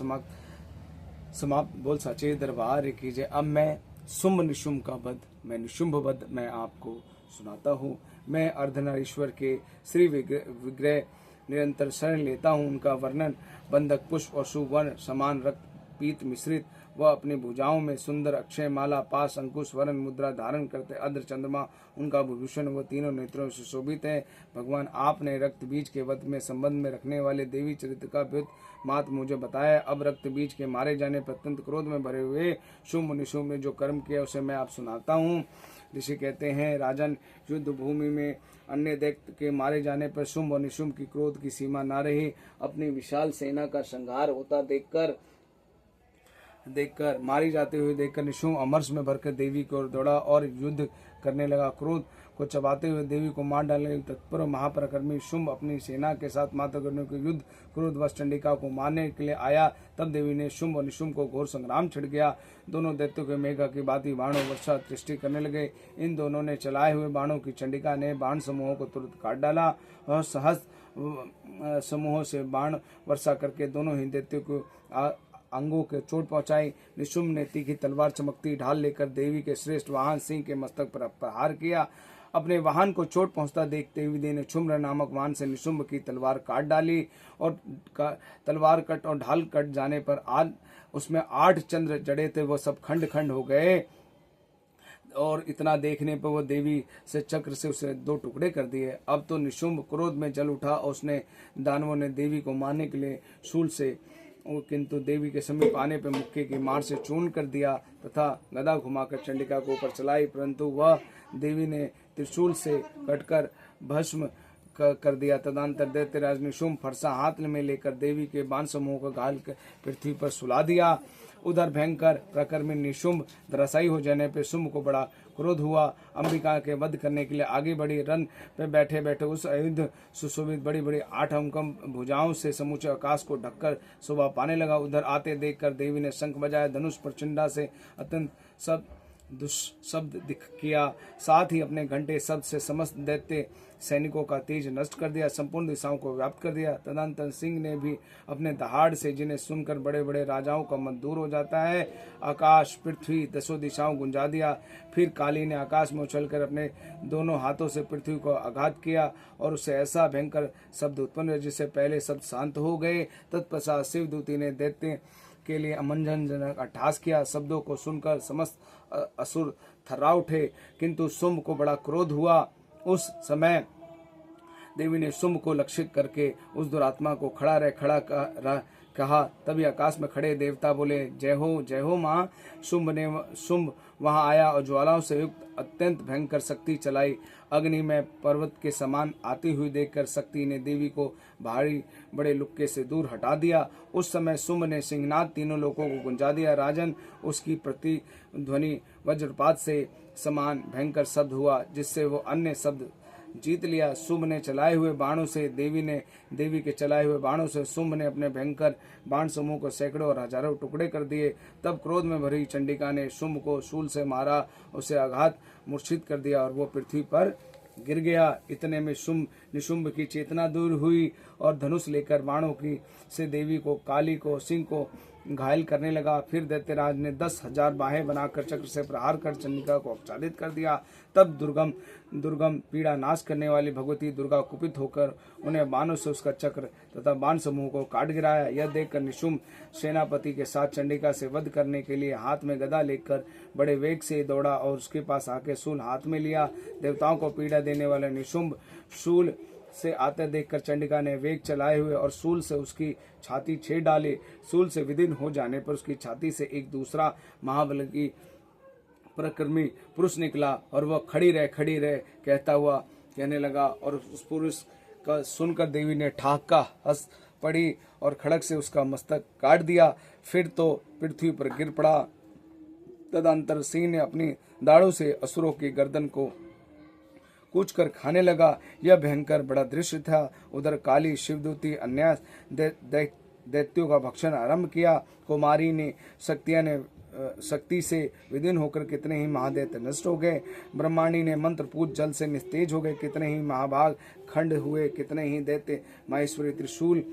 A: समाप्त। बोल सचे दरबार कीजिए। अब मैं शुंभ निशुंभ का वध, मैं निशुंभ वध मैं आपको सुनाता हूँ। मैं अर्धनारीश्वर के श्री विग्रह निरंतर शरण लेता हूँ। उनका वर्णन बंधक पुष्प और सुवर्ण समान रक्त पीत मिश्रित। वह अपनी भुजाओं में सुंदर अक्षय माला पास अंकुश वर्ण मुद्रा धारण करते। अद्र चंद्रमा उनका भूषण व तीनों नेत्रों से शोभित है। भगवान आपने रक्त बीज के वध में संबंध में रखने वाले देवी चरित्र का व्युत मात्र मुझे बताया। अब रक्त बीज के मारे जाने पर अत्यंत क्रोध में भरे हुए शुंभ निशुंभ ने जो कर्म किया उसे मैं आप सुनाता हूँ। ऋषि कहते हैं, राजन, युद्ध भूमि में अन्य दैत्य के मारे जाने पर शुंभ और निशुंभ की क्रोध की सीमा न रही। अपनी विशाल सेना का संहार होता देखकर मारी जाते हुए देखकर निशुंभ अमर्ष में भरकर देवी की ओर दौड़ा और युद्ध करने लगा। क्रोध को चबाते हुए देवी को मार डालने तत्पर महापराक्रमी शुंभ अपनी सेना के साथ मातृगणों के युद्ध क्रोधवश चंडिका को मारने के लिए आया। तब देवी ने शुंभ और निशुंभ को घोर संग्राम छिड़ गया। दोनों दैत्यों के मेघा की भांति बाणों वर्षा दृष्टि करने लगे। इन दोनों ने चलाए हुए बाणों की चंडिका ने बाण समूहों को तुरंत काट डाला और सहस्त्र समूहों से बाण वर्षा करके दोनों ही दैत्यों को अंगों के चोट पहुंचाई। निशुंभ ने तीखी तलवार चमकती ढाल लेकर देवी के श्रेष्ठ वाहन सिंह के मस्तक पर प्रहार किया। अपने वाहन को चोट पहुंचता देखते हुए देवी ने शुंभ नामक वाहन से निशुंभ की तलवार काट डाली और तलवार कट और ढाल कट जाने पर उसमें 8 चंद्र जड़े थे, वो सब खंड खंड हो गए। और इतना देखने पर वह देवी से चक्र से उसे 2 टुकड़े कर दिए। अब तो निशुंभ क्रोध में जल उठा और उसने दानवों ने देवी को मारने के लिए शूल से, किंतु देवी के समीप आने पर मुक्के की मार से चूर्ण कर दिया तथा गदा घुमाकर चंडिका को ऊपर चलाई, परंतु वह देवी ने त्रिशूल से कटकर भस्म कर दिया। तदनंतर दैत्यराज ने शुंभ फरसा हाथ में लेकर देवी के बाण समूह को घाल कर पृथ्वी पर सुला दिया। उधर भयंकर प्रकर्मी निशुंभ धराशायी हो जाने पर शुंभ को बड़ा क्रोध हुआ। अंबिका के वध करने के लिए आगे बढ़ी। रन पे बैठे बैठे उस आयुध सुशोभित बड़ी बड़ी 8 अंकम भुजाओं से समूचे आकाश को ढककर शोभा पाने लगा। उधर आते देखकर देवी ने शंख बजाया, धनुष प्रचंडा से अत्यंत सब दुष्शब्द दिख किया, साथ ही अपने घंटे शब्द से समस्त दैत्य सैनिकों का तेज नष्ट कर दिया, संपूर्ण दिशाओं को व्याप्त कर दिया। तदनंतर सिंह ने भी अपने दहाड़ से, जिन्हें सुनकर बड़े बड़े राजाओं का मन दूर हो जाता है, आकाश पृथ्वी दसों दिशाओं गुंजा दिया। फिर काली ने आकाश में उछलकर अपने दोनों हाथों से पृथ्वी को आघात किया और उससे ऐसा भयंकर शब्द उत्पन्न हुआ जिससे पहले शब्द शांत हो गए। तत्पश्चात शिवदूती ने दैत्य के लिए अमंजनजनक अट्टहास किया। शब्दों को सुनकर समस्त असुर थर्रा उठे, किंतु शुंभ को बड़ा क्रोध हुआ। उस समय देवी ने शुंभ को लक्षित करके उस दुरात्मा को खड़ा कहा। तभी आकाश में खड़े देवता बोले, जय हो माँ। शुंभ वहां आया और ज्वालाओं से युक्त अत्यंत भयंकर शक्ति चलाई। अग्नि में पर्वत के समान आती हुई देखकर शक्ति ने देवी को भारी बड़े लुक्के से दूर हटा दिया। उस समय शुंभ ने सिंहनाद तीनों लोगों को गुंजा दिया। राजन, उसकी प्रतिध्वनि वज्रपात से समान भयंकर शब्द हुआ, जिससे वो अन्य शब्द जीत लिया। शुंभ ने चलाए हुए बाणों से देवी के चलाए हुए बाणों से शुंभ ने अपने भयंकर बाण समूह को सैकड़ों और हजारों टुकड़े कर दिए। तब क्रोध में भरी चंडिका ने शुंभ को शूल से मारा, उसे आघात मूर्छित कर दिया और वो पृथ्वी पर गिर गया। इतने में निशुंभ की चेतना दूर हुई और धनुष लेकर बाणों की से देवी को, काली को, सिंह को घायल करने लगा। फिर दैत्यराज ने 10,000 बाहें बनाकर चक्र से प्रहार कर चंडिका को आच्छादित कर दिया। तब दुर्गम पीड़ा नाश करने वाली भगवती दुर्गा कुपित होकर उन्हें बाणों से उसका चक्र तथा बाण समूह को काट गिराया। यह देखकर निशुंभ सेनापति के साथ चंडिका से वध करने के लिए हाथ में गदा लेकर बड़े वेग से दौड़ा और उसके पास आके शूल हाथ में लिया। देवताओं को पीड़ा देने वाले निशुंभ शूल से आते देखकर चंडिका ने वेग चलाए हुए और शूल से उसकी छाती छेद डाली। शूल से विदीर्ण हो जाने पर उसकी छाती से एक दूसरा महाबली पराक्रमी पुरुष निकला और वह खड़ी रह कहता हुआ कहने लगा, और उस पुरुष का सुनकर देवी ने ठहाका हंस पड़ी और खड़ग से उसका मस्तक काट दिया। फिर तो पृथ्वी पर गिर पड़ा। तदंतर सिंह ने अपनी दाढ़ों से असुरों की गर्दन को कूच कर खाने लगा। यह भयंकर बड़ा दृश्य था। उधर काली शिवदूती अन्यास दैत्यों का भक्षण आरंभ किया। कुमारी ने शक्ति से विदीर्ण होकर कितने ही महादैत्य नष्ट हो गए। ब्रह्मांडी ने मंत्र पूज जल से निस्तेज हो गए। कितने ही महाभाग खंड हुए। कितने ही दैत्य माहेश्वरी त्रिशूल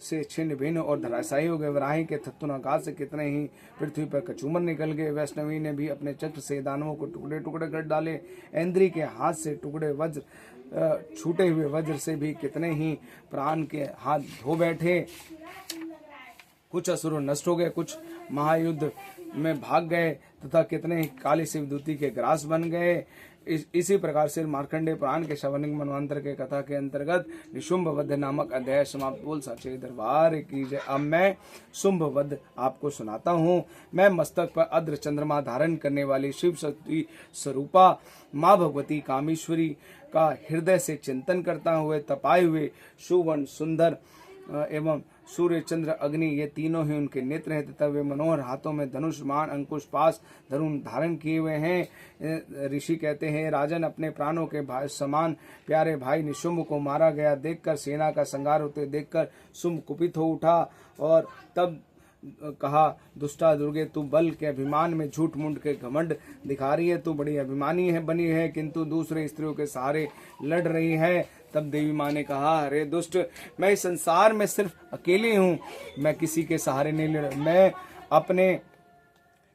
A: से छिन्न भिन्न और धराशायी हो गए। वराही के थत्तुनाघात से कितने ही पृथ्वी पर कचूमर निकल गए। वैष्णवी ने भी अपने चक्र से दानवों को टुकड़े टुकड़े कर डाले। इंद्री के हाथ से टुकड़े वज्र छूटे हुए वज्र से भी कितने ही प्राण के हाथ धो बैठे। कुछ असुर नष्ट हो गए, कुछ महायुद्ध में भाग गए तथा कितने ही काली शिवदूती के ग्रास बन गए। इसी प्रकार से मार्कंडेय पुराण के शवनिक मनवंतर के कथा के अंतर्गत निशुंभ वध नामक अध्याय समाप्त। बोल सच्चे दरबार की जय। अब मैं शुंभ वध आपको सुनाता हूँ। मैं मस्तक पर अद्र चंद्रमा धारण करने वाली शिव शक्ति स्वरूपा माँ भगवती कामेश्वरी का हृदय से चिंतन करता हुए तपाए हुए सुवर्ण सुंदर एवं सूर्य चंद्र अग्नि ये तीनों ही उनके नेत्र हैं तथा वे मनोहर हाथों में धनुष बाण अंकुश पास धरुण धारण किए हुए हैं। ऋषि कहते हैं, राजन अपने प्राणों के भाई समान प्यारे भाई निशुंभ को मारा गया देखकर, सेना का संहार होते देखकर शुंभ कुपित हो उठा और तब कहा, दुष्टा दुर्गे तू बल के अभिमान में झूठ मूठ के घमंड दिखा रही है। तू बड़ी अभिमानी है बनी है किंतु दूसरे स्त्रियों के सहारे लड़ रही है। तब देवी माँ ने कहा, अरे दुष्ट, मैं इस संसार में सिर्फ अकेली हूँ, मैं किसी के सहारे नहीं लड़, मैं अपने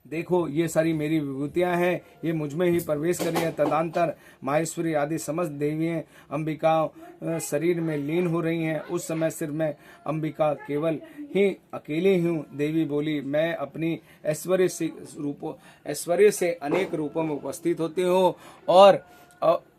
A: देखो ये सारी मेरी विभूतियां हैं, ये मुझ में ही प्रवेश करी है। तदंतर माहेश्वरी आदि समस्त देवियां अंबिका शरीर में लीन हो रही हैं। उस समय सिर्फ मैं अंबिका केवल ही अकेली हूँ। देवी बोली, मैं अपनी ऐश्वर्य से अनेक रूपों में उपस्थित होती हूँ और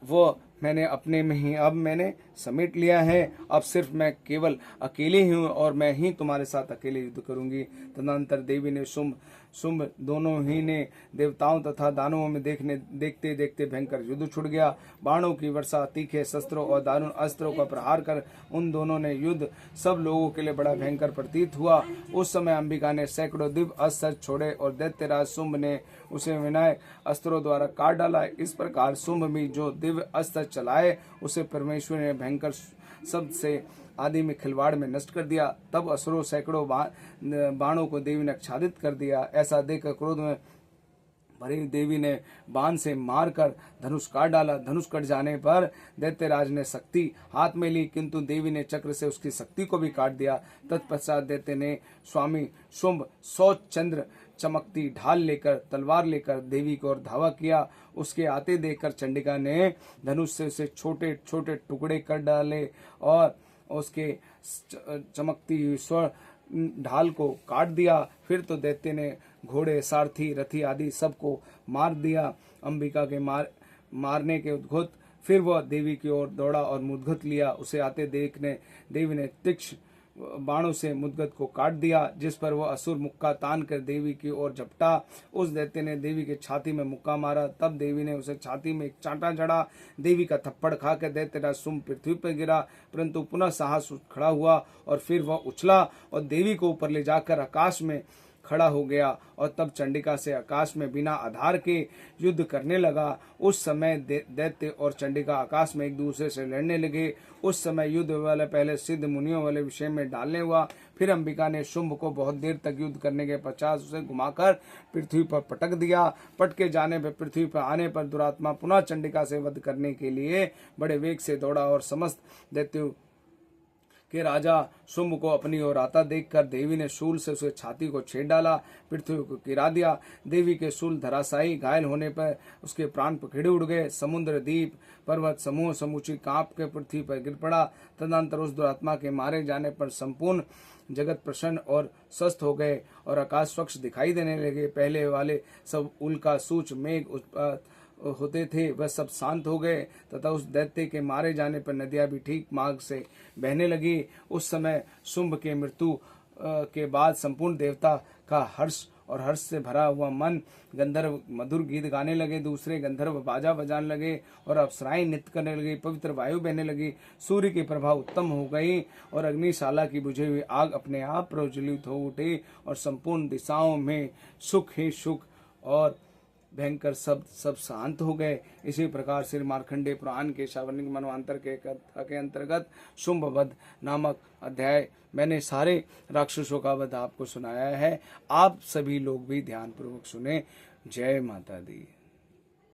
A: वो मैंने अपने में ही अब मैंने समेट लिया है। अब सिर्फ मैं केवल अकेले ही हूँ और मैं ही तुम्हारे साथ अकेले युद्ध करूंगी। तदनंतर देवी ने शुंभ दोनों ही ने देवताओं तथा दानवों में देखते देखते भयंकर युद्ध छुड़ गया। बाणों की वर्षा, तीखे शस्त्रों और दारुण अस्त्रों का प्रहार कर उन दोनों ने युद्ध सब लोगों के लिए बड़ा भयंकर प्रतीत हुआ। उस समय अंबिका ने सैकड़ों दिव्य अस्त्र छोड़े और दैत्यराज शुंभ ने उसे विनायक अस्त्रों द्वारा काट डाला। इस प्रकार शुंभ भी जो दिव्य अस्त्र चलाए उसे परमेश्वर ने भयंकर शब्द से आदि में खिलवाड़ में नष्ट कर दिया। तब असुरों सैकड़ों बाणों को देवी ने आच्छादित कर दिया। ऐसा देखकर क्रोध में भरी देवी ने बाण से मारकर धनुष काट डाला। धनुष कट जाने पर दैत्यराज ने शक्ति हाथ में ली, किंतु देवी ने चक्र से उसकी शक्ति को भी काट दिया। तत्पश्चात दैत्य ने स्वामी शुंभ 100 चंद्र चमकती ढाल लेकर तलवार लेकर देवी की ओर धावा किया। उसके आते देखकर चंडिका ने धनुष से उसे छोटे छोटे टुकड़े कर डाले और उसके चमकती स्वर ढाल को काट दिया। फिर तो दैत्य ने घोड़े, सारथी, रथी आदि सबको मार दिया। अंबिका के मारने के उद्घोत फिर वह देवी की ओर दौड़ा और मुद्गत लिया। उसे आते देखने देवी ने तीक्ष्ण बाणों से मुद्गत को काट दिया, जिस पर वह असुर मुक्का तान कर देवी की ओर झपटा। उस दैत्य ने देवी के छाती में मुक्का मारा। तब देवी ने उसे छाती में एक चांटा जड़ा। देवी का थप्पड़ खाकर दैत्यराज शुंभ पृथ्वी पर गिरा, परंतु पुनः साहस खड़ा हुआ और फिर वह उछला और देवी को ऊपर ले जाकर आकाश में खड़ा हो गया और तब चंडिका से आकाश में बिना आधार के युद्ध करने लगा। उस समय दैत्य और चंडिका आकाश में एक दूसरे से लड़ने लगे। उस समय युद्ध वाले पहले सिद्ध मुनियों वाले विषय में डालने हुआ। फिर अंबिका ने शुंभ को बहुत देर तक युद्ध करने के पश्चात उसे घुमाकर पृथ्वी पर पटक दिया। पटके जाने पर पृथ्वी पर आने पर दुरात्मा पुनः चंडिका से वध करने के लिए बड़े वेग से दौड़ा और समस्त दैत्यों के राजा शुंभ को अपनी ओर आता देखकर देवी ने शूल से उसे छाती को छेद डाला, पृथ्वी को गिरा दिया। देवी के शूल धराशायी घायल होने पर उसके प्राण पखेड़े उड़ गए। समुद्र, द्वीप, पर्वत समूह समूची कांप के पृथ्वी पर गिर पड़ा। तदनंतर उस दुरात्मा के मारे जाने पर संपूर्ण जगत प्रसन्न और स्वस्थ हो गए और आकाश स्वच्छ दिखाई देने लगे। पहले वाले सब उल्का, सूच, मेघ होते थे वह सब शांत हो गए तथा उस दैत्य के मारे जाने पर नदियां भी ठीक मार्ग से बहने लगी। उस समय शुंभ के मृत्यु के बाद संपूर्ण देवता का हर्ष और हर्ष से भरा हुआ मन, गंधर्व मधुर गीत गाने लगे, दूसरे गंधर्व बाजा बजाने लगे और अप्सराएं नृत्य करने लगी, पवित्र वायु बहने लगी, सूर्य की प्रभा उत्तम हो गई और अग्निशाला की बुझी हुई आग अपने आप प्रज्वलित हो उठी और संपूर्ण दिशाओं में सुख ही सुख और भयंकर सब शांत हो गए। इसी प्रकार श्री मार्कंडेय पुराण के शावनिक मनवांतर के कथा के अंतर्गत शुंभ वध नामक अध्याय मैंने सारे राक्षसों का वध आपको सुनाया है। आप सभी लोग भी ध्यान पूर्वक सुने। जय माता दी।